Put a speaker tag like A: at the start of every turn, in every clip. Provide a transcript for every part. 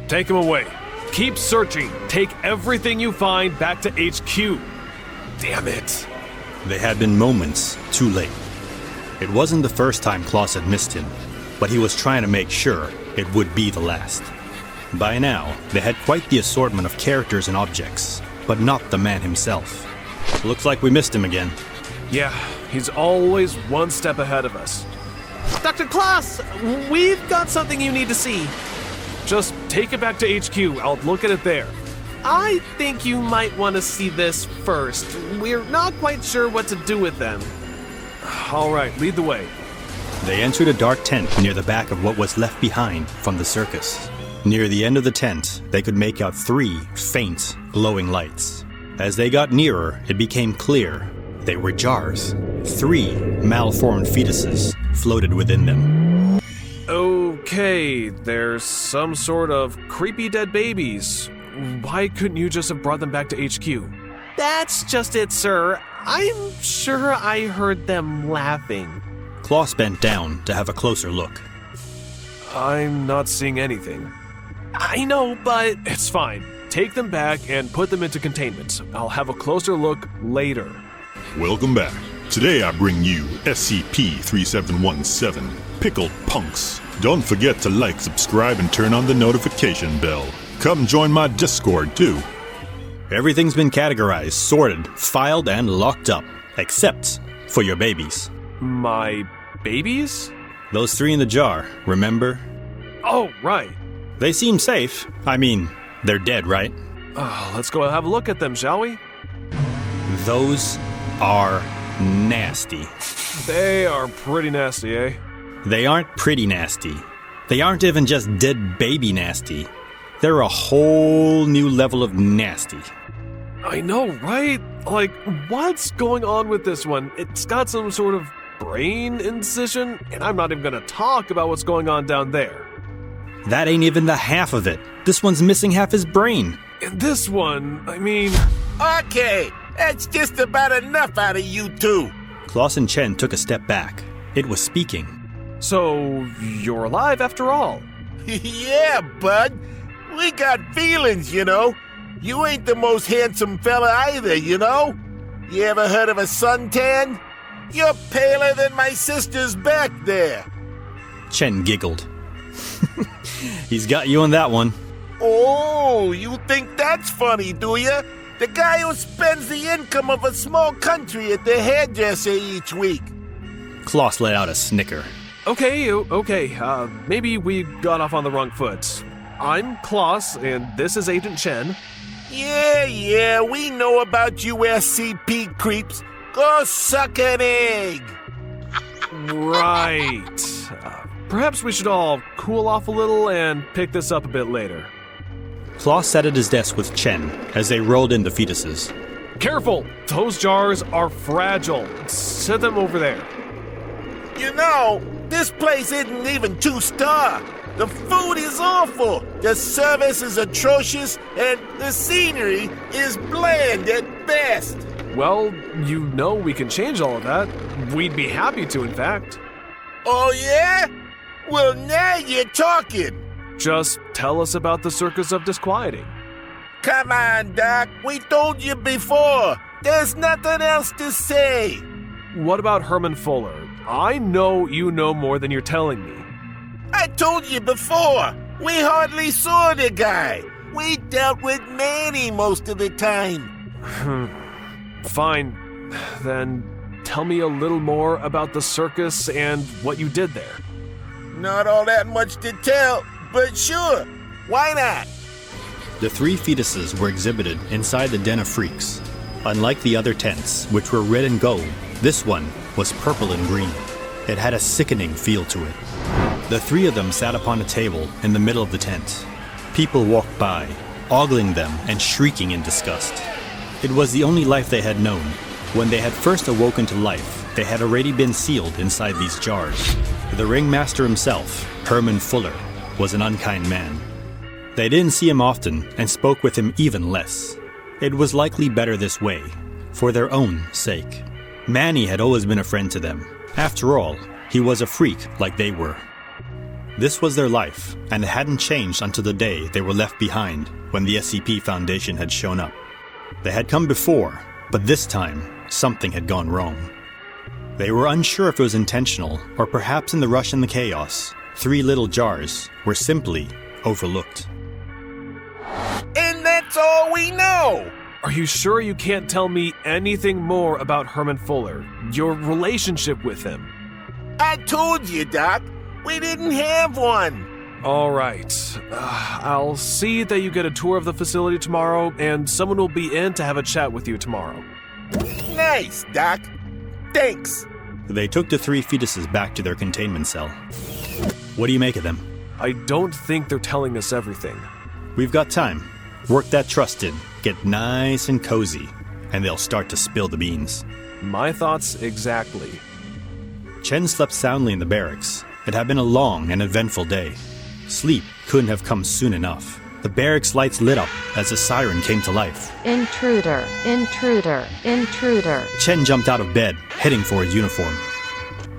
A: Take him away. Keep searching. Take everything you find back to HQ. Damn it.
B: They had been moments too late. It wasn't the first time Kloss had missed him, but he was trying to make sure it would be the last. By now, they had quite the assortment of characters and objects, but not the man himself. Looks like we missed him again.
A: Yeah, he's always one step ahead of us.
C: Dr. Kloss, we've got something you need to see.
A: Just take it back to HQ. I'll look at it there.
C: I think you might want to see this first. We're not quite sure what to do with them.
A: All right, lead the way.
B: They entered a dark tent near the back of what was left behind from the circus. Near the end of the tent, they could make out 3 faint, glowing lights. As they got nearer, it became clear they were jars. 3 malformed fetuses floated within them.
A: Okay, there's some sort of creepy dead babies. Why couldn't you just have brought them back to HQ?
C: That's just it, sir. I'm sure I heard them laughing.
B: Kloss bent down to have a closer look.
A: I'm not seeing anything.
C: I know, but...
A: It's fine. Take them back and put them into containment. I'll have a closer look later.
D: Welcome back. Today I bring you SCP-3717, Pickl'd Punkz. Don't forget to like, subscribe, and turn on the notification bell. Come join my Discord too.
B: Everything's been categorized, sorted, filed, and locked up, except for your babies.
A: My babies?
B: Those 3 in the jar, remember?
A: Oh, right.
B: They seem safe. I mean, they're dead, right?
A: Let's go have a look at them, shall we?
B: Those are nasty.
A: They are pretty nasty, eh?
B: They aren't pretty nasty. They aren't even just dead baby nasty. They're a whole new level of nasty.
A: I know, right? Like, what's going on with this one? It's got some sort of brain incision, and I'm not even gonna talk about what's going on down there.
B: That ain't even the half of it. This one's missing half his brain.
A: And this one, I mean...
E: Okay, that's just about enough out of you two.
B: Kloss and Chen took a step back. It was speaking.
A: So, you're alive after all?
E: Yeah, bud. We got feelings, you know. You ain't the most handsome fella either, you know. You ever heard of a suntan? You're paler than my sister's back there.
B: Chen giggled. He's got you on that one.
E: Oh, you think that's funny, do you? The guy who spends the income of a small country at the hairdresser each week.
B: Kloss let out a snicker.
A: Okay, maybe we got off on the wrong foot. I'm Kloss, and this is Agent Chen.
E: Yeah, we know about you SCP creeps. Go suck an egg.
A: Right. Perhaps we should all cool off a little and pick this up a bit later.
B: Kloss sat at his desk with Chen as they rolled in the fetuses.
A: Careful! Those jars are fragile. Set them over there.
E: You know, this place isn't even 2-star. The food is awful, the service is atrocious, and the scenery is bland at best.
A: Well, you know we can change all of that. We'd be happy to, in fact.
E: Oh yeah? Well, now you're talking.
A: Just tell us about the Circus of Disquieting.
E: Come on, Doc. We told you before. There's nothing else to say.
A: What about Herman Fuller? I know you know more than you're telling me.
E: I told you before. We hardly saw the guy. We dealt with Manny most of the time.
A: Fine. Then tell me a little more about the circus and what you did there.
E: Not all that much to tell, but sure. Why not?
B: The 3 fetuses were exhibited inside the Den of Freaks. Unlike the other tents, which were red and gold, this one was purple and green. It had a sickening feel to it. The 3 of them sat upon a table in the middle of the tent. People walked by, ogling them and shrieking in disgust. It was the only life they had known. When they had first awoken to life, they had already been sealed inside these jars. The ringmaster himself, Herman Fuller, was an unkind man. They didn't see him often and spoke with him even less. It was likely better this way, for their own sake. Manny had always been a friend to them. After all, he was a freak like they were. This was their life, and it hadn't changed until the day they were left behind when the SCP Foundation had shown up. They had come before, but this time, something had gone wrong. They were unsure if it was intentional, or perhaps in the rush and the chaos, 3 little jars were simply overlooked.
E: And that's all we know!
A: Are you sure you can't tell me anything more about Herman Fuller? Your relationship with him?
E: I told you, Doc. We didn't have one.
A: All right. I'll see that you get a tour of the facility tomorrow, and someone will be in to have a chat with you tomorrow.
E: Nice, Doc. Thanks.
B: They took the 3 fetuses back to their containment cell. What do you make of them?
A: I don't think they're telling us everything.
B: We've got time. Work that trust in, get nice and cozy, and they'll start to spill the beans.
A: My thoughts exactly.
B: Chen slept soundly in the barracks. It had been a long and eventful day. Sleep couldn't have come soon enough. The barracks lights lit up as a siren came to life.
F: Intruder, intruder, intruder.
B: Chen jumped out of bed, heading for his uniform.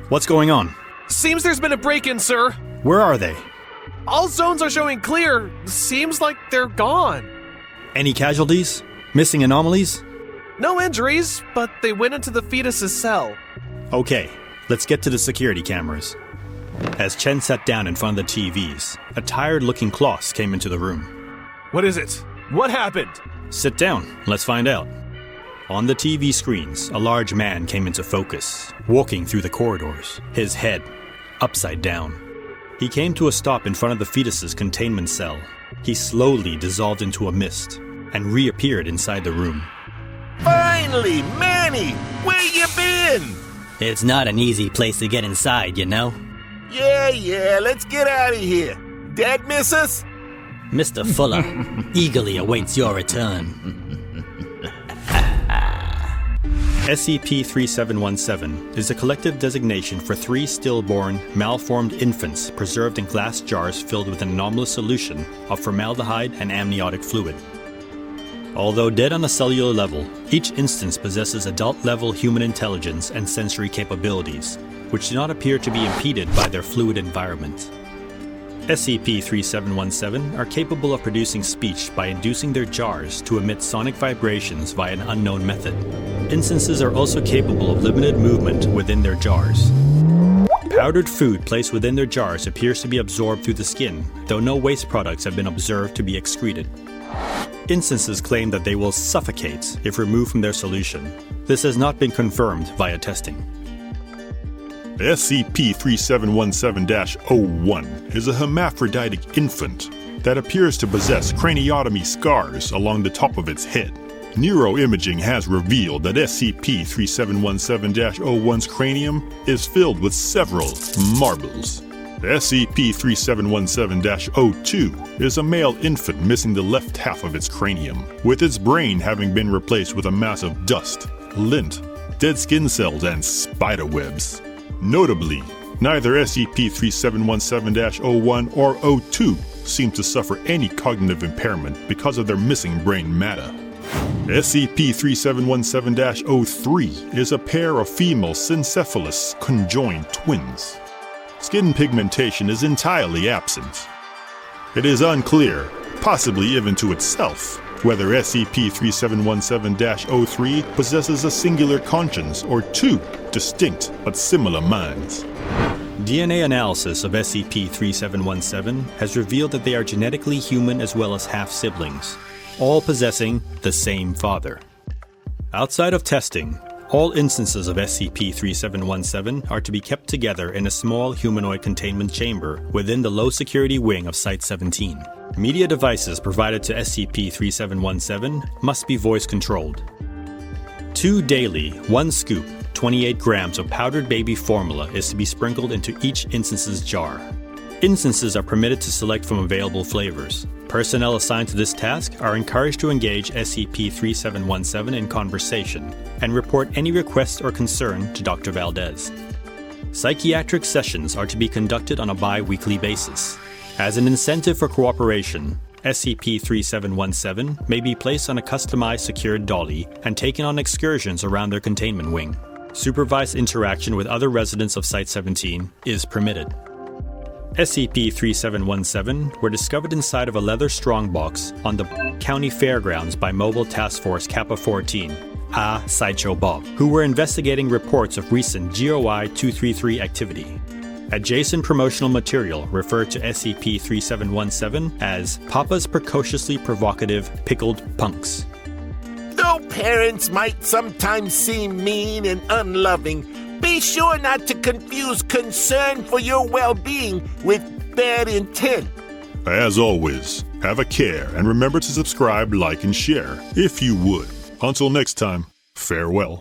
B: What's going on?
A: Seems there's been a break-in, sir.
B: Where are they?
A: All zones are showing clear. Seems like they're gone.
B: Any casualties? Missing anomalies?
A: No injuries, but they went into the fetus's cell.
B: Okay, let's get to the security cameras. As Chen sat down in front of the TVs, a tired-looking Kloss came into the room.
A: What is it? What happened?
B: Sit down, let's find out. On the TV screens, a large man came into focus, walking through the corridors, his head upside down. He came to a stop in front of the fetus's containment cell. He slowly dissolved into a mist and reappeared inside the room.
E: Finally, Manny! Where you been?
G: It's not an easy place to get inside, you know?
E: Yeah, let's get out of here. Dad miss us?
G: Mr. Fuller eagerly awaits your return.
B: SCP-3717 is a collective designation for 3 stillborn, malformed infants preserved in glass jars filled with an anomalous solution of formaldehyde and amniotic fluid. Although dead on a cellular level, each instance possesses adult-level human intelligence and sensory capabilities, which do not appear to be impeded by their fluid environment. SCP-3717 are capable of producing speech by inducing their jars to emit sonic vibrations via an unknown method. Instances are also capable of limited movement within their jars. Powdered food placed within their jars appears to be absorbed through the skin, though no waste products have been observed to be excreted. Instances claim that they will suffocate if removed from their solution. This has not been confirmed via testing.
D: SCP-3717-01 is a hermaphroditic infant that appears to possess craniotomy scars along the top of its head. Neuroimaging has revealed that SCP-3717-01's cranium is filled with several marbles. SCP-3717-02 is a male infant missing the left half of its cranium, with its brain having been replaced with a mass of dust, lint, dead skin cells, and spider webs. Notably, neither SCP-3717-01 or 02 seem to suffer any cognitive impairment because of their missing brain matter. SCP-3717-03 is a pair of female syncephalous conjoined twins. Skin pigmentation is entirely absent. It is unclear, possibly even to itself, whether SCP-3717-03 possesses a singular conscience or 2 distinct but similar minds.
B: DNA analysis of SCP-3717 has revealed that they are genetically human as well as half-siblings, all possessing the same father. Outside of testing, all instances of SCP-3717 are to be kept together in a small humanoid containment chamber within the low-security wing of Site-17. Media devices provided to SCP-3717 must be voice-controlled. 2 daily, 1 scoop, 28 grams of powdered baby formula is to be sprinkled into each instance's jar. Instances are permitted to select from available flavors. Personnel assigned to this task are encouraged to engage SCP-3717 in conversation and report any request or concern to Dr. Valdez. Psychiatric sessions are to be conducted on a bi-weekly basis. As an incentive for cooperation, SCP-3717 may be placed on a customized secured dolly and taken on excursions around their containment wing. Supervised interaction with other residents of Site-17 is permitted. SCP-3717 were discovered inside of a leather strongbox on the county fairgrounds by Mobile Task Force Kappa 14, Sideshow Bob, who were investigating reports of recent GOI 233 activity. Adjacent promotional material referred to SCP-3717 as Papa's precociously provocative Pickl'd Punkz.
E: Though parents might sometimes seem mean and unloving, be sure not to confuse concern for your well-being with bad intent.
D: As always, have a care and remember to subscribe, like, and share, if you would. Until next time, farewell.